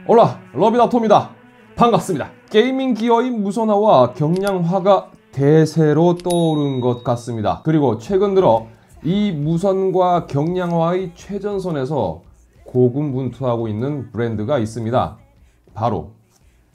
올라 러비다토입니다. 반갑습니다. 게이밍 기어의 무선화와 경량화가 대세로 떠오른 것 같습니다. 그리고 최근 들어 이 무선과 경량화의 최전선에서 고군분투하고 있는 브랜드가 있습니다. 바로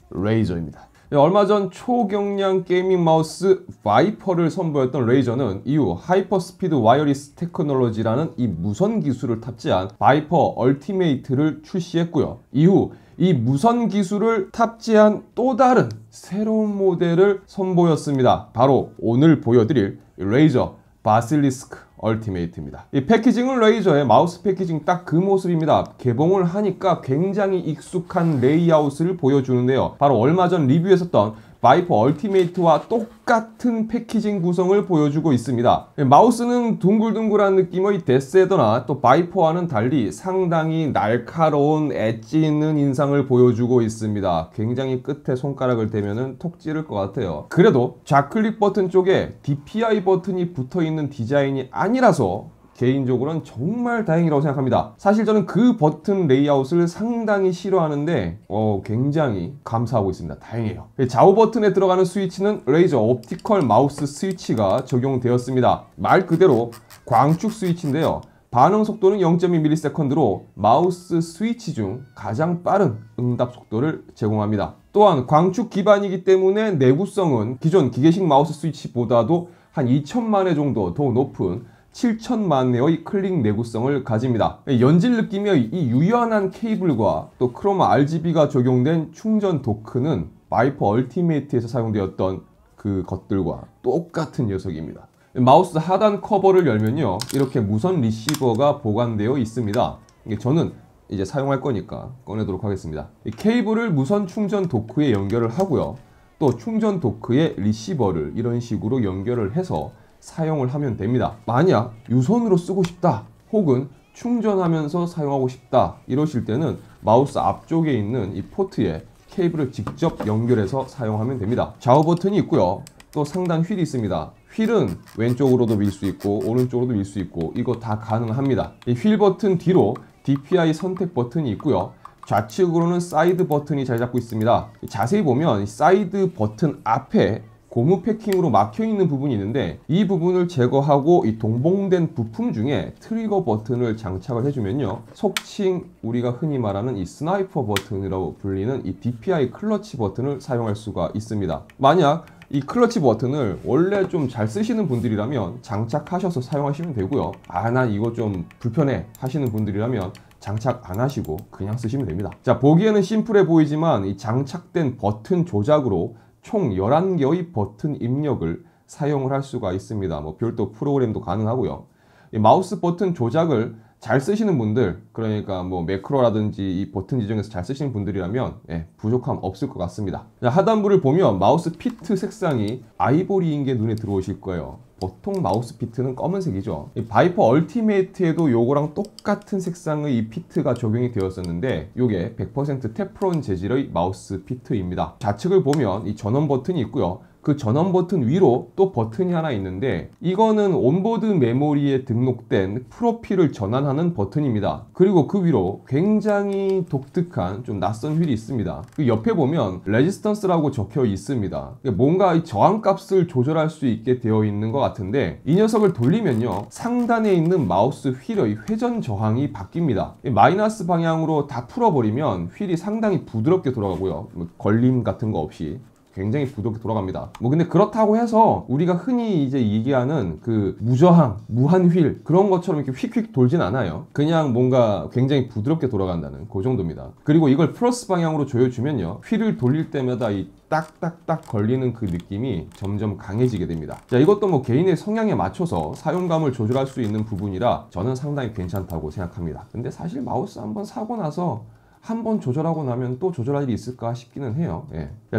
레이저입니다. 얼마 전 초경량 게이밍 마우스 바이퍼를 선보였던 레이저는 이후 하이퍼스피드 와이어리스 테크놀로지라는 이 무선 기술을 탑재한 바이퍼 얼티메이트를 출시했고요. 이후 이 무선 기술을 탑재한 또 다른 새로운 모델을 선보였습니다. 바로 오늘 보여드릴 레이저 바실리스크 얼티메이트입니다. 이 패키징은 레이저의 마우스 패키징 딱 그 모습입니다. 개봉을 하니까 굉장히 익숙한 레이아웃을 보여주는데요. 바로 얼마 전 리뷰했었던 바이퍼 얼티메이트와 똑같은 패키징 구성을 보여주고 있습니다. 마우스는 둥글둥글한 느낌의 데스헤더나 또 바이퍼와는 달리 상당히 날카로운 엣지 있는 인상을 보여주고 있습니다. 굉장히 끝에 손가락을 대면은 톡 찌를 것 같아요. 그래도 좌클릭 버튼 쪽에 DPI 버튼이 붙어있는 디자인이 아니라서 개인적으로는 정말 다행이라고 생각합니다. 사실 저는 그 버튼 레이아웃을 상당히 싫어하는데 굉장히 감사하고 있습니다. 다행이에요. 좌우 버튼에 들어가는 스위치는 레이저 옵티컬 마우스 스위치가 적용되었습니다. 말 그대로 광축 스위치인데요. 반응 속도는 0.2ms로 마우스 스위치 중 가장 빠른 응답 속도를 제공합니다. 또한 광축 기반이기 때문에 내구성은 기존 기계식 마우스 스위치보다도 한 2천만 회 정도 더 높은 7천만 회의 클릭 내구성을 가집니다. 연질 느낌의 이 유연한 케이블과 또 크로마 RGB가 적용된 충전 도크는 바이퍼 얼티메이트에서 사용되었던 그 것들과 똑같은 녀석입니다. 마우스 하단 커버를 열면요, 이렇게 무선 리시버가 보관되어 있습니다. 저는 이제 사용할 거니까 꺼내도록 하겠습니다. 이 케이블을 무선 충전 도크에 연결을 하고요, 또 충전 도크에 리시버를 이런 식으로 연결을 해서 사용을 하면 됩니다. 만약 유선으로 쓰고 싶다 혹은 충전하면서 사용하고 싶다 이러실 때는 마우스 앞쪽에 있는 이 포트에 케이블을 직접 연결해서 사용하면 됩니다. 좌우 버튼이 있고요, 또 상단 휠이 있습니다. 휠은 왼쪽으로도 밀 수 있고 오른쪽으로도 밀 수 있고 이거 다 가능합니다. 이 휠 버튼 뒤로 DPI 선택 버튼이 있고요, 좌측으로는 사이드 버튼이 자리 잡고 있습니다. 자세히 보면 사이드 버튼 앞에 고무 패킹으로 막혀있는 부분이 있는데 이 부분을 제거하고 이 동봉된 부품 중에 트리거 버튼을 장착을 해주면요, 속칭 우리가 흔히 말하는 이 스나이퍼 버튼이라고 불리는 이 DPI 클러치 버튼을 사용할 수가 있습니다. 만약 이 클러치 버튼을 원래 좀 잘 쓰시는 분들이라면 장착하셔서 사용하시면 되고요, 난 이거 좀 불편해 하시는 분들이라면 장착 안 하시고 그냥 쓰시면 됩니다. 자, 보기에는 심플해 보이지만 이 장착된 버튼 조작으로 총 11개의 버튼 입력을 사용을 할 수가 있습니다. 별도 프로그램도 가능하고요. 이 마우스 버튼 조작을 잘 쓰시는 분들, 그러니까 매크로라든지 이 버튼 지정에서 잘 쓰시는 분들이라면 부족함 없을 것 같습니다. 자, 하단부를 보면 마우스 피트 색상이 아이보리인 게 눈에 들어오실 거예요. 보통 마우스 피트는 검은색이죠. 이 바이퍼 얼티메이트에도 요거랑 똑같은 색상의 이 피트가 적용이 되었었는데 요게 100% 테프론 재질의 마우스 피트입니다. 좌측을 보면 이 전원 버튼이 있고요, 그 전원 버튼 위로 또 버튼이 하나 있는데 이거는 온보드 메모리에 등록된 프로필을 전환하는 버튼입니다. 그리고 그 위로 굉장히 독특한 좀 낯선 휠이 있습니다. 그 옆에 보면 레지스턴스라고 적혀 있습니다. 뭔가 이 저항값을 조절할 수 있게 되어 있는 것 같은데 이 녀석을 돌리면요, 상단에 있는 마우스 휠의 회전 저항이 바뀝니다. 마이너스 방향으로 다 풀어버리면 휠이 상당히 부드럽게 돌아가고요, 걸림 같은 거 없이 굉장히 부드럽게 돌아갑니다. 근데 그렇다고 해서 우리가 흔히 이제 얘기하는 그 무저항, 무한 휠 그런 것처럼 이렇게 휙휙 돌진 않아요. 그냥 뭔가 굉장히 부드럽게 돌아간다는 그 정도입니다. 그리고 이걸 플러스 방향으로 조여주면요, 휠을 돌릴 때마다 이 딱딱딱 걸리는 그 느낌이 점점 강해지게 됩니다. 자, 이것도 개인의 성향에 맞춰서 사용감을 조절할 수 있는 부분이라 저는 상당히 괜찮다고 생각합니다. 근데 사실 마우스 한번 사고 나서 한번 조절하고 나면 또 조절할 일이 있을까 싶기는 해요.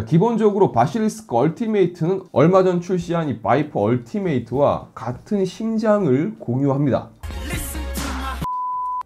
기본적으로 바실리스크 얼티메이트는 얼마 전 출시한 이 바이퍼 얼티메이트와 같은 심장을 공유합니다.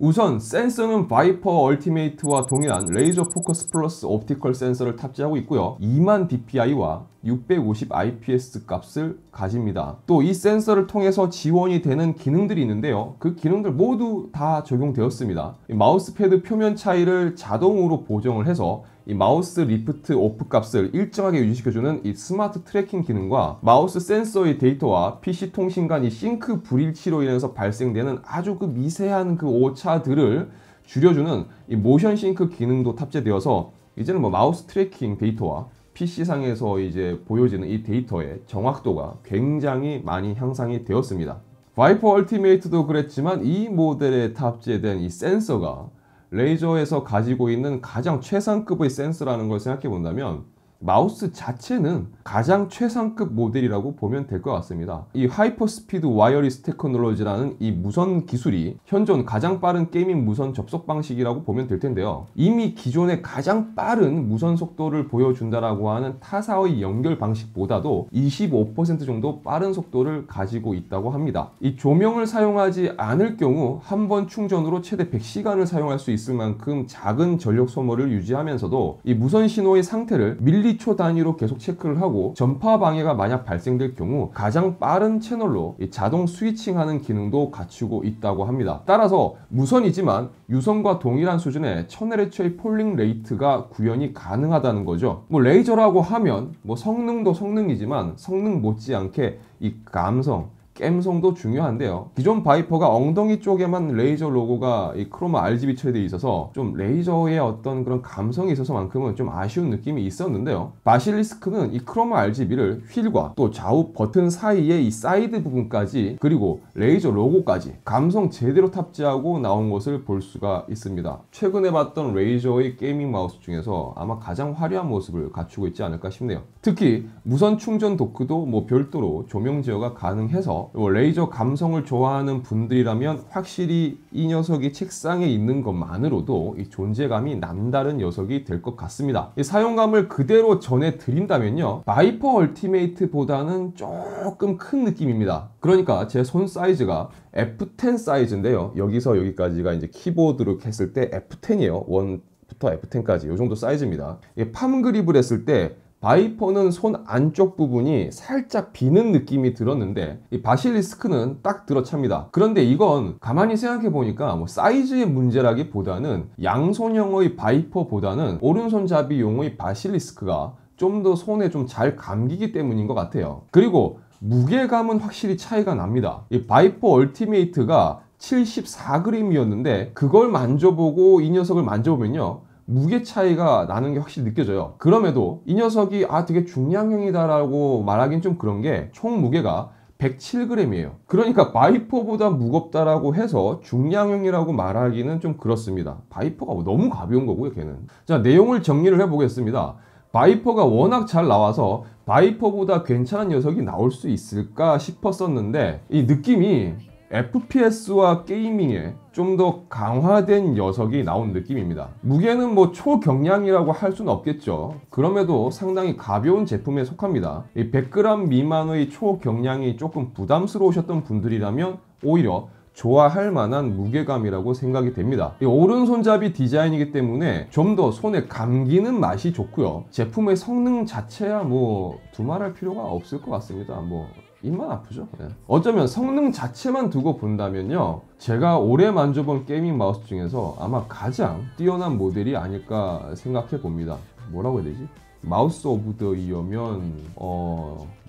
우선 센서는 바이퍼 얼티메이트와 동일한 레이저 포커스 플러스 옵티컬 센서를 탑재하고 있고요, 2만 dpi와 650 IPS 값을 가집니다. 또 이 센서를 통해서 지원이 되는 기능들이 있는데요. 그 기능들 모두 다 적용되었습니다. 이 마우스패드 표면 차이를 자동으로 보정을 해서 이 마우스 리프트 오프 값을 일정하게 유지시켜주는 이 스마트 트래킹 기능과 마우스 센서의 데이터와 PC 통신 간 이 싱크 불일치로 인해서 발생되는 아주 그 미세한 그 오차들을 줄여주는 이 모션 싱크 기능도 탑재되어서 이제는 뭐 마우스 트래킹 데이터와 PC상에서 이제 보여지는 이 데이터의 정확도가 굉장히 많이 향상이 되었습니다. 바이퍼 얼티메이트도 그랬지만 이 모델에 탑재된 이 센서가 레이저에서 가지고 있는 가장 최상급의 센서라는 걸 생각해 본다면 마우스 자체는 가장 최상급 모델이라고 보면 될 것 같습니다. 이 하이퍼스피드 와이어리스 테크놀로지라는 이 무선 기술이 현존 가장 빠른 게이밍 무선 접속 방식이라고 보면 될 텐데요. 이미 기존의 가장 빠른 무선 속도를 보여준다라고 하는 타사의 연결 방식보다도 25% 정도 빠른 속도를 가지고 있다고 합니다. 이 조명을 사용하지 않을 경우 한 번 충전으로 최대 100시간을 사용할 수 있을 만큼 작은 전력 소모를 유지하면서도 이 무선 신호의 상태를 밀리초 단위로 계속 체크를 하고 전파 방해가 만약 발생될 경우 가장 빠른 채널로 자동 스위칭하는 기능도 갖추고 있다고 합니다. 따라서 무선이지만 유선과 동일한 수준의 1000Hz의 폴링 레이트가 구현이 가능하다는 거죠. 뭐 레이저라고 하면 뭐 성능도 성능이지만 성능 못지않게 이 감성, 갬성도 중요한데요. 기존 바이퍼가 엉덩이 쪽에만 레이저 로고가 이 크로마 RGB 처리되어 있어서 좀 레이저의 어떤 그런 감성이 있어서만큼은 좀 아쉬운 느낌이 있었는데요. 바실리스크는 이 크로마 RGB를 휠과 또 좌우 버튼 사이에 이 사이드 부분까지 그리고 레이저 로고까지 감성 제대로 탑재하고 나온 것을 볼 수가 있습니다. 최근에 봤던 레이저의 게이밍 마우스 중에서 아마 가장 화려한 모습을 갖추고 있지 않을까 싶네요. 특히 무선 충전 도크도 뭐 별도로 조명 제어가 가능해서 레이저 감성을 좋아하는 분들이라면 확실히 이 녀석이 책상에 있는 것만으로도 이 존재감이 남다른 녀석이 될 것 같습니다. 이 사용감을 그대로 전해드린다면요, 바이퍼 얼티메이트보다는 조금 큰 느낌입니다. 그러니까 제 손 사이즈가 F10 사이즈인데요, 여기서 여기까지가 이제 키보드로 했을 때 F10이에요. 1부터 F10까지 이 정도 사이즈입니다. 팜 그립을 했을 때 바이퍼는 손 안쪽 부분이 살짝 비는 느낌이 들었는데 이 바실리스크는 딱 들어찹니다. 그런데 이건 가만히 생각해 보니까 뭐 사이즈의 문제라기보다는 양손형의 바이퍼보다는 오른손잡이용의 바실리스크가 좀 더 손에 좀 잘 감기기 때문인 것 같아요. 그리고 무게감은 확실히 차이가 납니다. 이 바이퍼 얼티메이트가 74g이었는데 그걸 만져보고 이 녀석을 만져보면요, 무게 차이가 나는 게 확실히 느껴져요. 그럼에도 이 녀석이 되게 중량형이다라고 말하긴 좀 그런 게 총 무게가 107g이에요. 그러니까 바이퍼보다 무겁다라고 해서 중량형이라고 말하기는 좀 그렇습니다. 바이퍼가 너무 가벼운 거고요, 걔는. 자, 내용을 정리를 해보겠습니다. 바이퍼가 워낙 잘 나와서 바이퍼보다 괜찮은 녀석이 나올 수 있을까 싶었었는데 이 느낌이 FPS와 게이밍에 좀 더 강화된 녀석이 나온 느낌입니다. 무게는 뭐 초경량이라고 할 수는 없겠죠. 그럼에도 상당히 가벼운 제품에 속합니다. 이 100g 미만의 초경량이 조금 부담스러우셨던 분들이라면 오히려 좋아할 만한 무게감이라고 생각이 됩니다. 이 오른손잡이 디자인이기 때문에 좀 더 손에 감기는 맛이 좋고요. 제품의 성능 자체야 뭐 두말할 필요가 없을 것 같습니다. 뭐 입만 아프죠. 네. 어쩌면 성능 자체만 두고 본다면요, 제가 올해 만져본 게이밍 마우스 중에서 아마 가장 뛰어난 모델이 아닐까 생각해 봅니다. 뭐라고 해야 되지? 마우스 오브 더 이어면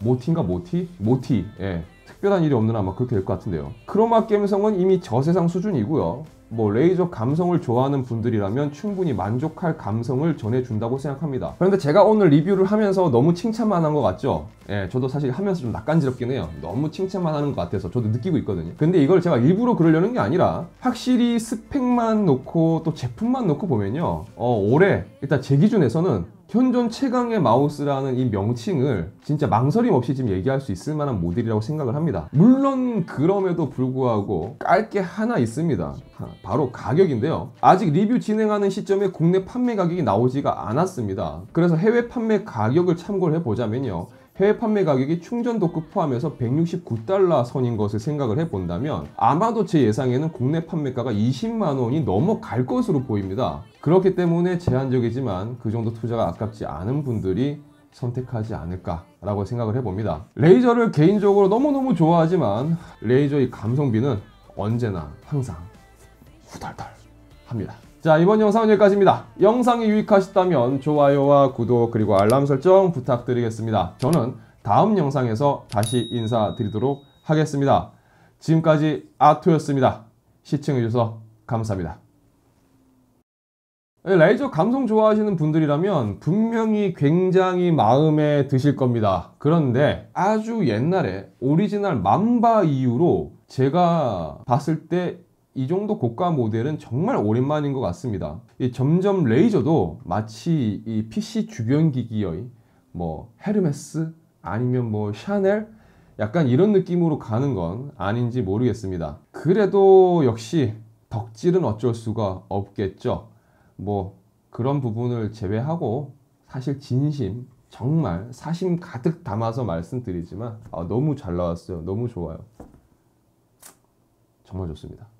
모티인가? 모티. 예. 특별한 일이 없는 아마 그렇게 될 것 같은데요. 크로마 감성은 이미 저세상 수준이고요. 뭐 레이저 감성을 좋아하는 분들이라면 충분히 만족할 감성을 전해준다고 생각합니다. 그런데 제가 오늘 리뷰를 하면서 너무 칭찬만 한 것 같죠? 예, 저도 사실 하면서 좀 낯간지럽긴 해요. 너무 칭찬만 하는 것 같아서 저도 느끼고 있거든요. 근데 이걸 제가 일부러 그러려는 게 아니라 확실히 스펙만 놓고 또 제품만 놓고 보면요, 올해 일단 제 기준에서는 현존 최강의 마우스라는 이 명칭을 진짜 망설임 없이 지금 얘기할 수 있을 만한 모델이라고 생각을 합니다. 물론 그럼에도 불구하고 깔 게 하나 있습니다. 바로 가격인데요. 아직 리뷰 진행하는 시점에 국내 판매 가격이 나오지가 않았습니다. 그래서 해외 판매 가격을 참고를 해보자면요, 해외 판매 가격이 충전 도크 포함해서 $169 선인 것을 생각을 해본다면 아마도 제 예상에는 국내 판매가가 20만 원이 넘어갈 것으로 보입니다. 그렇기 때문에 제한적이지만 그 정도 투자가 아깝지 않은 분들이 선택하지 않을까라고 생각을 해봅니다. 레이저를 개인적으로 너무너무 좋아하지만 레이저의 감성비는 언제나 항상 후덜덜 합니다. 자, 이번 영상은 여기까지입니다. 영상이 유익하셨다면 좋아요와 구독 그리고 알람 설정 부탁드리겠습니다. 저는 다음 영상에서 다시 인사드리도록 하겠습니다. 지금까지 아토였습니다. 시청해주셔서 감사합니다. 레이저 감성 좋아하시는 분들이라면 분명히 굉장히 마음에 드실 겁니다. 그런데 아주 옛날에 오리지널 맘바 이후로 제가 봤을 때 이 정도 고가 모델은 정말 오랜만인 것 같습니다. 점점 레이저도 마치 이 PC 주변 기기의 뭐 헤르메스 아니면 뭐 샤넬 약간 이런 느낌으로 가는 건 아닌지 모르겠습니다. 그래도 역시 덕질은 어쩔 수가 없겠죠. 뭐 그런 부분을 제외하고 사실 진심 정말 사심 가득 담아서 말씀드리지만 너무 잘 나왔어요. 너무 좋아요. 정말 좋습니다.